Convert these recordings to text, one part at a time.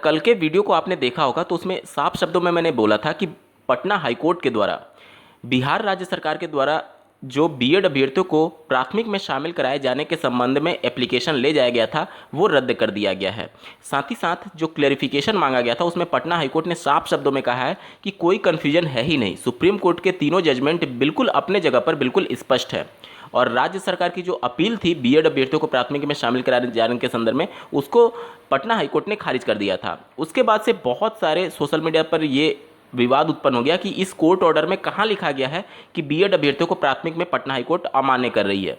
कल के वीडियो को आपने देखा होगा तो उसमें साफ शब्दों में मैंने बोला था कि पटना हाईकोर्ट के द्वारा बिहार राज्य सरकार के द्वारा जो बीएड अभ्यर्थियों को प्राथमिक में शामिल कराए जाने के संबंध में एप्लीकेशन ले जाया गया था वो रद्द कर दिया गया है। साथ ही साथ जो क्लेरिफिकेशन मांगा गया था उसमें पटना हाईकोर्ट ने साफ शब्दों में कहा है कि कोई कन्फ्यूजन है ही नहीं, सुप्रीम कोर्ट के तीनों जजमेंट बिल्कुल अपने जगह पर बिल्कुल स्पष्ट है। और राज्य सरकार की जो अपील थी बीएड अभ्यर्थियों को प्राथमिक में शामिल कराए जाने के संदर्भ में उसको पटना हाईकोर्ट ने खारिज कर दिया था। उसके बाद से बहुत सारे सोशल मीडिया पर ये विवाद उत्पन्न हो गया कि इस कोर्ट ऑर्डर में कहाँ लिखा गया है कि बीएड अभ्यर्थियों को प्राथमिक में पटना हाईकोर्ट अमान्य कर रही है।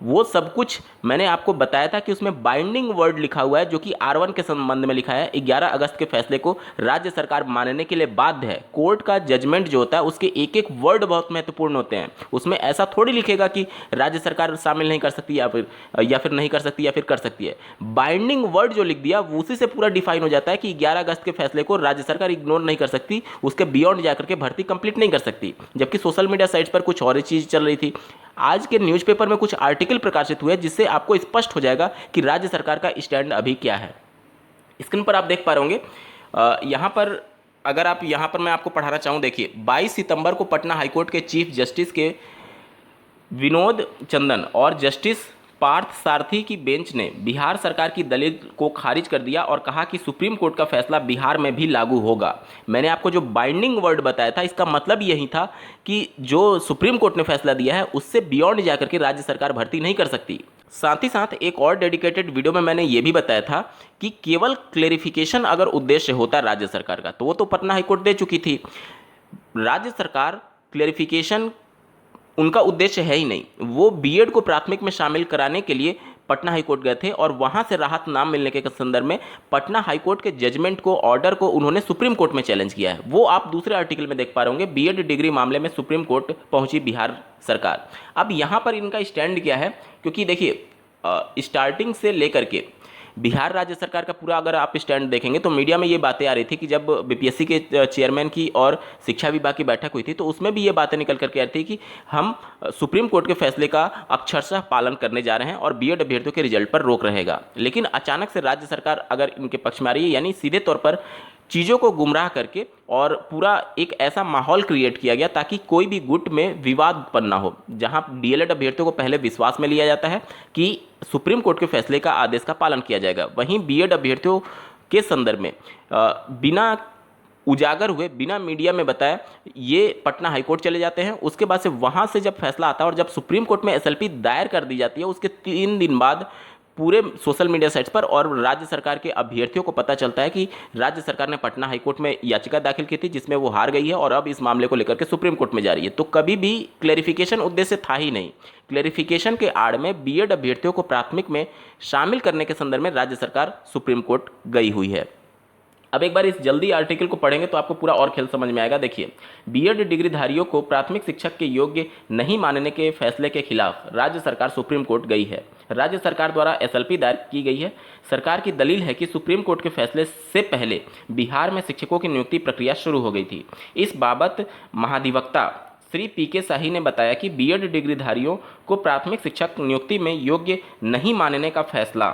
वो सब कुछ मैंने आपको बताया था कि उसमें बाइंडिंग वर्ड लिखा हुआ है जो कि R1 के संबंध में लिखा है। 11 अगस्त के फैसले को राज्य सरकार मानने के लिए बाध्य है। कोर्ट का जजमेंट जो होता है उसके एक एक वर्ड बहुत महत्वपूर्ण होते हैं। उसमें ऐसा थोड़ी लिखेगा कि राज्य सरकार शामिल नहीं कर सकती या फिर नहीं कर सकती या फिर कर सकती है। बाइंडिंग वर्ड जो लिख दिया उसी से पूरा डिफाइन हो जाता है कि 11 अगस्त के फैसले को राज्य सरकार इग्नोर नहीं कर सकती, उसके बियॉन्ड जाकर के भर्ती कंप्लीट नहीं कर सकती। जबकि सोशल मीडिया साइट्स पर कुछ और ही चीज़ चल रही थी। आज के न्यूज़पेपर में कुछ आर्टिकल प्रकाशित हुए जिससे आपको स्पष्ट हो जाएगा कि राज्य सरकार का स्टैंड अभी क्या है। स्क्रीन पर आप देख पा रहे होंगे। यहाँ पर अगर आप यहाँ पर मैं आपको पढ़ाना चाहूँ, देखिए 22 सितंबर को पटना हाईकोर्ट के चीफ जस्टिस के विनोद चंदन और जस्टिस पार्थ सारथी की बेंच ने बिहार सरकार की दलील को खारिज कर दिया और कहा कि सुप्रीम कोर्ट का फैसला बिहार में भी लागू होगा। मैंने आपको जो बाइंडिंग वर्ड बताया था इसका मतलब यही था कि जो सुप्रीम कोर्ट ने फैसला दिया है उससे बियॉन्ड जाकर के राज्य सरकार भर्ती नहीं कर सकती। साथ ही साथ एक और डेडिकेटेड वीडियो में मैंने ये भी बताया था कि केवल क्लेरिफिकेशन अगर उद्देश्य होता राज्य सरकार का तो वो तो पटना हाईकोर्ट दे चुकी थी। राज्य सरकार क्लेरिफिकेशन उनका उद्देश्य है ही नहीं। वो बीएड को प्राथमिक में शामिल कराने के लिए पटना हाईकोर्ट गए थे और वहां से राहत ना मिलने के संदर्भ में पटना हाईकोर्ट के जजमेंट को, ऑर्डर को उन्होंने सुप्रीम कोर्ट में चैलेंज किया है। वो आप दूसरे आर्टिकल में देख पा रहे होंगे। बीएड डिग्री मामले में सुप्रीम कोर्ट पहुंची बिहार सरकार। अब यहां पर इनका स्टैंड क्या है, क्योंकि देखिए स्टार्टिंग से लेकर के बिहार राज्य सरकार का पूरा अगर आप स्टैंड देखेंगे तो मीडिया में ये बातें आ रही थी कि जब बीपीएससी के चेयरमैन की और शिक्षा विभाग की बैठक हुई थी तो उसमें भी ये बातें निकल करके आ रही थी कि हम सुप्रीम कोर्ट के फैसले का अक्षरशः पालन करने जा रहे हैं और बीएड अभ्यर्थियों के रिजल्ट पर रोक रहेगा। लेकिन अचानक से राज्य सरकार अगर इनके पक्ष में आ रही है, यानी सीधे तौर पर चीज़ों को गुमराह करके और पूरा एक ऐसा माहौल क्रिएट किया गया ताकि कोई भी गुट में विवाद उत्पन्न ना हो। जहां डीएलएड अभ्यर्थियों को पहले विश्वास में लिया जाता है कि सुप्रीम कोर्ट के फैसले का आदेश का पालन किया जाएगा, वहीं बीएड अभ्यर्थियों के संदर्भ में बिना उजागर हुए, बिना मीडिया में बताए ये पटना हाईकोर्ट चले जाते हैं। उसके बाद से वहां से जब फैसला आता है और जब सुप्रीम कोर्ट में एसएलपी दायर कर दी जाती है उसके 3 दिन बाद पूरे सोशल मीडिया साइट्स पर और राज्य सरकार के अभ्यर्थियों को पता चलता है कि राज्य सरकार ने पटना हाईकोर्ट में याचिका दाखिल की थी जिसमें वो हार गई है और अब इस मामले को लेकर के सुप्रीम कोर्ट में जा रही है। तो कभी भी क्लेरिफिकेशन उद्देश्य था ही नहीं। क्लेरिफिकेशन के आड़ में बीएड अभ्यर्थियों को प्राथमिक में शामिल करने के संदर्भ में राज्य सरकार सुप्रीम कोर्ट गई हुई है। अब एक बार इस जल्दी आर्टिकल को पढ़ेंगे तो आपको पूरा और खेल समझ में आएगा। देखिए, बीएड डिग्रीधारियों को प्राथमिक शिक्षक के योग्य नहीं मानने के फैसले के खिलाफ राज्य सरकार सुप्रीम कोर्ट गई है। राज्य सरकार द्वारा एसएलपी दायर की गई है। सरकार की दलील है कि सुप्रीम कोर्ट के फैसले से पहले बिहार में शिक्षकों की नियुक्ति प्रक्रिया शुरू हो गई थी। इस बाबत महाधिवक्ता श्री पीके शाही ने बताया कि बीएड डिग्रीधारियों को प्राथमिक शिक्षक नियुक्ति में योग्य नहीं मानने का फैसला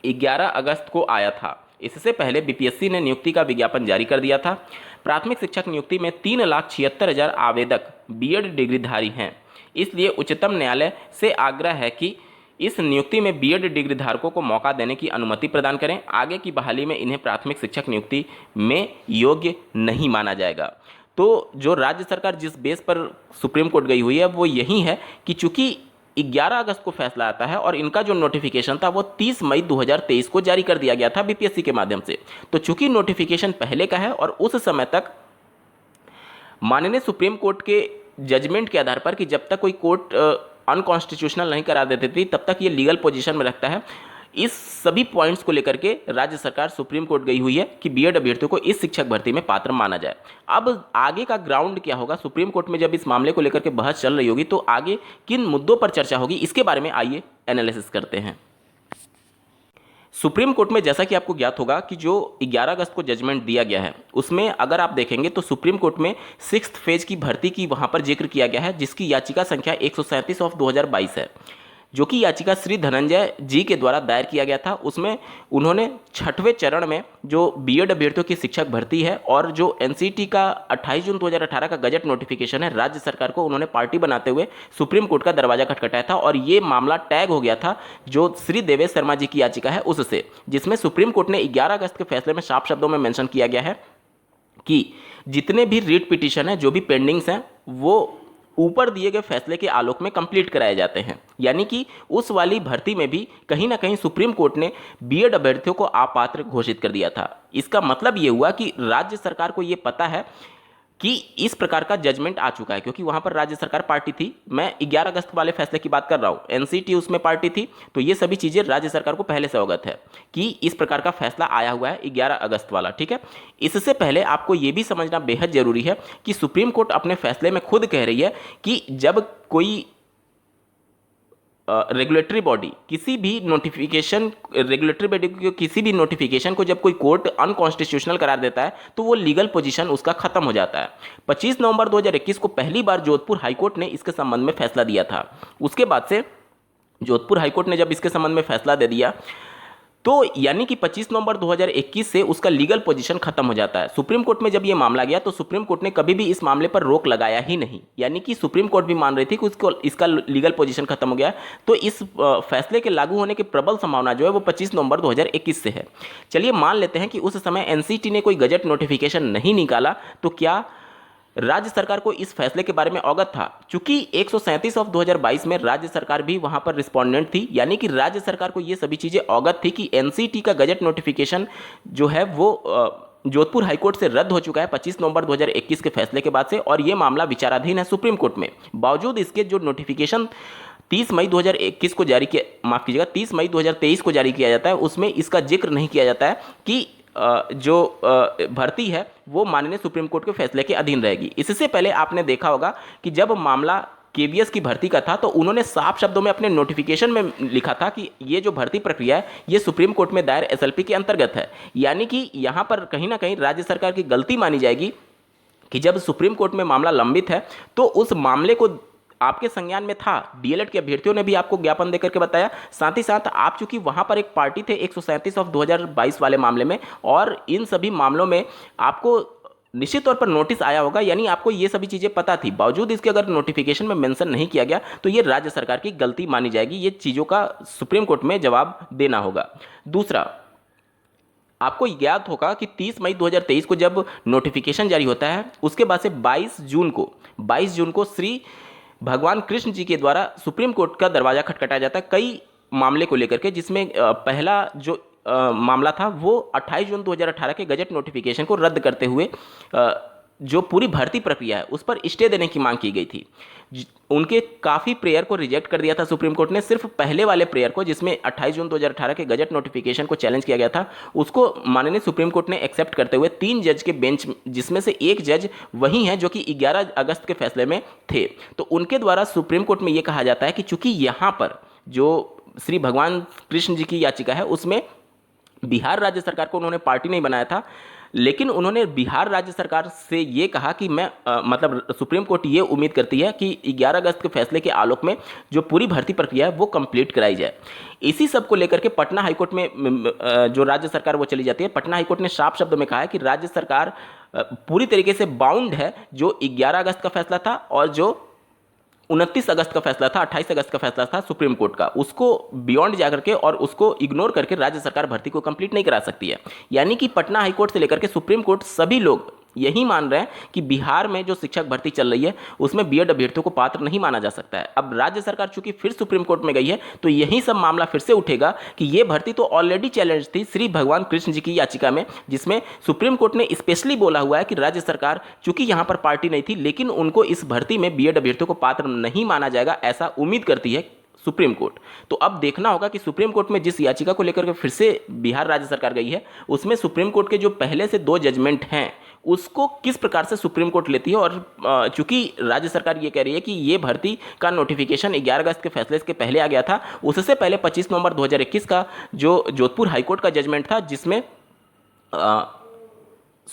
11 अगस्त को आया था। इससे पहले बीपीएससी ने नियुक्ति का विज्ञापन जारी कर दिया था। प्राथमिक शिक्षक नियुक्ति में 3,76,000 आवेदक बीएड डिग्रीधारी हैं। इसलिए उच्चतम न्यायालय से आग्रह है कि इस नियुक्ति में बीएड डिग्री धारकों को मौका देने की अनुमति प्रदान करें। आगे की बहाली में इन्हें प्राथमिक शिक्षक नियुक्ति में योग्य नहीं माना जाएगा। तो जो राज्य सरकार जिस बेस पर सुप्रीम कोर्ट गई हुई है वो यही है कि चूंकि 11 अगस्त को फैसला आता है और इनका जो नोटिफिकेशन था वो 30 मई 2023 को जारी कर दिया गया था बीपीएससी के माध्यम से। तो चूंकि नोटिफिकेशन पहले का है और उस समय तक माननीय सुप्रीम कोर्ट के जजमेंट के आधार पर कि जब तक कोई कोर्ट अनकॉन्स्टिट्यूशनल नहीं करा देती थी तब तक ये लीगल पोजीशन में रखता है। इस सभी पॉइंट्स को लेकर के राज्य सरकार सुप्रीम कोर्ट गई हुई है कि बीएड अभ्यर्थियों को इस शिक्षक भर्ती में पात्र माना जाए। अब आगे का ग्राउंड क्या होगा, सुप्रीम कोर्ट में जब इस मामले को लेकर के बहस चल रही होगी तो आगे किन मुद्दों पर चर्चा होगी, इसके बारे में आइए एनालिसिस करते हैं। सुप्रीम कोर्ट में जैसा कि आपको ज्ञात होगा कि जो 11 अगस्त को जजमेंट दिया गया है उसमें अगर आप देखेंगे तो सुप्रीम कोर्ट में 6th फेज की भर्ती की वहां पर जिक्र किया गया है जिसकी याचिका संख्या 137 ऑफ 2022 है। जो कि याचिका श्री धनंजय जी के द्वारा दायर किया गया था। उसमें उन्होंने 6वें चरण में जो बीएड अभ्यर्थियों की शिक्षक भर्ती है और जो एनसीटी का 28 जून 2018 का गजट नोटिफिकेशन है, राज्य सरकार को उन्होंने पार्टी बनाते हुए सुप्रीम कोर्ट का दरवाजा खटखटाया था और ये मामला टैग हो गया था जो श्री देवेश शर्मा जी की याचिका है उससे, जिसमें सुप्रीम कोर्ट ने 11 अगस्त के फैसले में साफ शब्दों में मेंशन किया गया है कि जितने भी रीट पिटीशन हैं, जो भी पेंडिंग्स हैं, वो ऊपर दिए गए फैसले के आलोक में कंप्लीट कराए जाते हैं। यानी कि उस वाली भर्ती में भी कहीं ना कहीं सुप्रीम कोर्ट ने बीएड अभ्यर्थियों को अपात्र घोषित कर दिया था। इसका मतलब ये हुआ कि राज्य सरकार को ये पता है कि इस प्रकार का जजमेंट आ चुका है, क्योंकि वहां पर राज्य सरकार पार्टी थी। मैं 11 अगस्त वाले फैसले की बात कर रहा हूं, एनसीटी उसमें पार्टी थी, तो ये सभी चीजें राज्य सरकार को पहले से अवगत है कि इस प्रकार का फैसला आया हुआ है 11 अगस्त वाला। ठीक है, इससे पहले आपको ये भी समझना बेहद जरूरी है कि सुप्रीम कोर्ट अपने फैसले में खुद कह रही है कि जब कोई रेगुलेटरी बॉडी किसी भी नोटिफिकेशन को जब कोई कोर्ट अनकॉन्स्टिट्यूशनल करार देता है तो वो लीगल पोजीशन उसका खत्म हो जाता है। 25 नवंबर 2021 को पहली बार जोधपुर हाईकोर्ट ने इसके संबंध में फैसला दिया था। उसके बाद से जोधपुर हाईकोर्ट ने जब इसके संबंध में फैसला दे दिया तो यानी कि 25 नवंबर 2021 से उसका लीगल पोजीशन खत्म हो जाता है। सुप्रीम कोर्ट में जब ये मामला गया तो सुप्रीम कोर्ट ने कभी भी इस मामले पर रोक लगाया ही नहीं, यानी कि सुप्रीम कोर्ट भी मान रही थी कि इसका लीगल पोजीशन खत्म हो गया। तो इस फैसले के लागू होने की प्रबल संभावना जो है वो 25 नवंबर 2021 से है। चलिए मान लेते हैं कि उस समय एनसीटी ने कोई गजट नोटिफिकेशन नहीं निकाला, तो क्या राज्य सरकार को इस फैसले के बारे में अवगत था? चूंकि 137 ऑफ 2022 में राज्य सरकार भी वहां पर रिस्पोंडेंट थी, यानी कि राज्य सरकार को ये सभी चीजें अवगत थी कि एनसीटी का गजट नोटिफिकेशन जो है वो जोधपुर हाईकोर्ट से रद्द हो चुका है 25 नवंबर 2021 के फैसले के बाद से, और ये मामला विचाराधीन है सुप्रीम कोर्ट में। बावजूद इसके जो नोटिफिकेशन 30 मई 2021 को जारी किया, माफ कीजिएगा 30 मई 2023 को जारी किया जाता है, उसमें इसका जिक्र नहीं किया जाता है कि जो भर्ती है वो माननीय सुप्रीम कोर्ट के फैसले के अधीन रहेगी। इससे पहले आपने देखा होगा कि जब मामला केवीएस की भर्ती का था तो उन्होंने साफ शब्दों में अपने नोटिफिकेशन में लिखा था कि ये जो भर्ती प्रक्रिया है ये सुप्रीम कोर्ट में दायर एसएलपी के अंतर्गत है। यानी कि यहाँ पर कहीं ना कहीं राज्य सरकार की गलती मानी जाएगी कि जब सुप्रीम कोर्ट में मामला लंबित है तो उस मामले को आपके संज्ञान में था। डीएलएड के अभ्यर्थियों ने भी आपको ज्ञापन देकर के बताया, साथ ही साथ आप चूंकि वहां पर एक पार्टी थे 137 ऑफ 2022 वाले मामले में, और इन सभी मामलों में आपको निश्चित तौर पर नोटिस आया होगा, यानी आपको ये सभी चीजें पता थी। बावजूद इसके अगर नोटिफिकेशन में मेंशन नहीं किया गया तो ये राज्य सरकार की गलती मानी जाएगी। ये चीजों का सुप्रीम कोर्ट में जवाब देना होगा। दूसरा, आपको याद होगा कि 30 मई 2023 को जब नोटिफिकेशन जारी होता है उसके बाद से 22 जून को श्री भगवान कृष्ण जी के द्वारा सुप्रीम कोर्ट का दरवाजा खटखटाया जाता है कई मामले को लेकर के, जिसमें पहला जो मामला था वो 28 जून 2018 के गजट नोटिफिकेशन को रद्द करते हुए जो पूरी भर्ती प्रक्रिया है उस पर स्टे देने की मांग की गई थी। उनके काफ़ी प्रेयर को रिजेक्ट कर दिया था सुप्रीम कोर्ट ने। सिर्फ पहले वाले प्रेयर को, जिसमें 28 जून 2018 के गजट नोटिफिकेशन को चैलेंज किया गया था, उसको माननीय सुप्रीम कोर्ट ने एक्सेप्ट करते हुए 3 जज के बेंच, जिसमें से एक जज वही हैं जो कि 11 अगस्त के फैसले में थे, तो उनके द्वारा सुप्रीम कोर्ट में यह कहा जाता है कि चूंकि यहाँ पर जो श्री भगवान कृष्ण जी की याचिका है उसमें बिहार राज्य सरकार को उन्होंने पार्टी नहीं बनाया था, लेकिन उन्होंने बिहार राज्य सरकार से ये कहा कि मैं मतलब सुप्रीम कोर्ट ये उम्मीद करती है कि 11 अगस्त के फैसले के आलोक में जो पूरी भर्ती प्रक्रिया है वो कंप्लीट कराई जाए। इसी सब को लेकर के पटना हाईकोर्ट में जो राज्य सरकार वो चली जाती है। पटना हाईकोर्ट ने साफ शब्दों में कहा है कि राज्य सरकार पूरी तरीके से बाउंड है। जो 11 अगस्त का फैसला था और जो 29 अगस्त का फैसला था, 28 अगस्त का फैसला था सुप्रीम कोर्ट का, उसको बियॉन्ड जाकर के और उसको इग्नोर करके राज्य सरकार भर्ती को कंप्लीट नहीं करा सकती है। यानी कि पटना हाईकोर्ट से लेकर के सुप्रीम कोर्ट सभी लोग यही मान रहे हैं कि बिहार में जो शिक्षक भर्ती चल रही है उसमें बीएड अभ्यर्थियों को पात्र नहीं माना जा सकता है। अब राज्य सरकार चूंकि फिर सुप्रीम कोर्ट में गई है तो यही सब मामला फिर से उठेगा कि ये भर्ती तो ऑलरेडी चैलेंज थी श्री भगवान कृष्ण जी की याचिका में, जिसमें सुप्रीम कोर्ट ने स्पेशली बोला हुआ है कि राज्य सरकार चूंकि यहां पर पार्टी नहीं थी लेकिन उनको इस भर्ती में बीएड अभ्यर्थियों को पात्र नहीं माना जाएगा, ऐसा उम्मीद करती है सुप्रीम कोर्ट। तो अब देखना होगा कि सुप्रीम कोर्ट में जिस याचिका को लेकर के फिर से बिहार राज्य सरकार गई है उसमें सुप्रीम कोर्ट के जो पहले से 2 जजमेंट हैं उसको किस प्रकार से सुप्रीम कोर्ट लेती है। और चूंकि राज्य सरकार ये कह रही है कि ये भर्ती का नोटिफिकेशन 11 अगस्त के फैसले के पहले आ गया था, उससे पहले 25 नवंबर 2021 का जो जोधपुर हाईकोर्ट का जजमेंट था जिसमें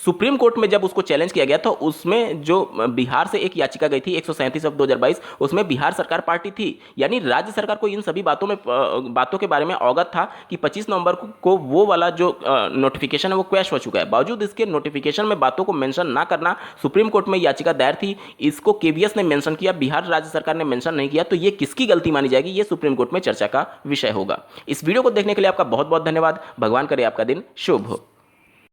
सुप्रीम कोर्ट में जब उसको चैलेंज किया गया तो उसमें जो बिहार से एक याचिका गई थी 137/2022, उसमें बिहार सरकार पार्टी थी। यानी राज्य सरकार को इन सभी बातों के बारे में अवगत था कि 25 नवंबर को वो वाला जो नोटिफिकेशन है वो क्वैश हो चुका है। बावजूद इसके नोटिफिकेशन में बातों को मेंशन ना करना, सुप्रीम कोर्ट में याचिका दायर थी, इसको केवीएस ने मेंशन किया, बिहार राज्य सरकार ने मेंशन नहीं किया। तो ये किसकी गलती मानी जाएगी, ये सुप्रीम कोर्ट में चर्चा का विषय होगा। इस वीडियो को देखने के लिए आपका बहुत बहुत धन्यवाद। भगवान करे आपका दिन शुभ हो।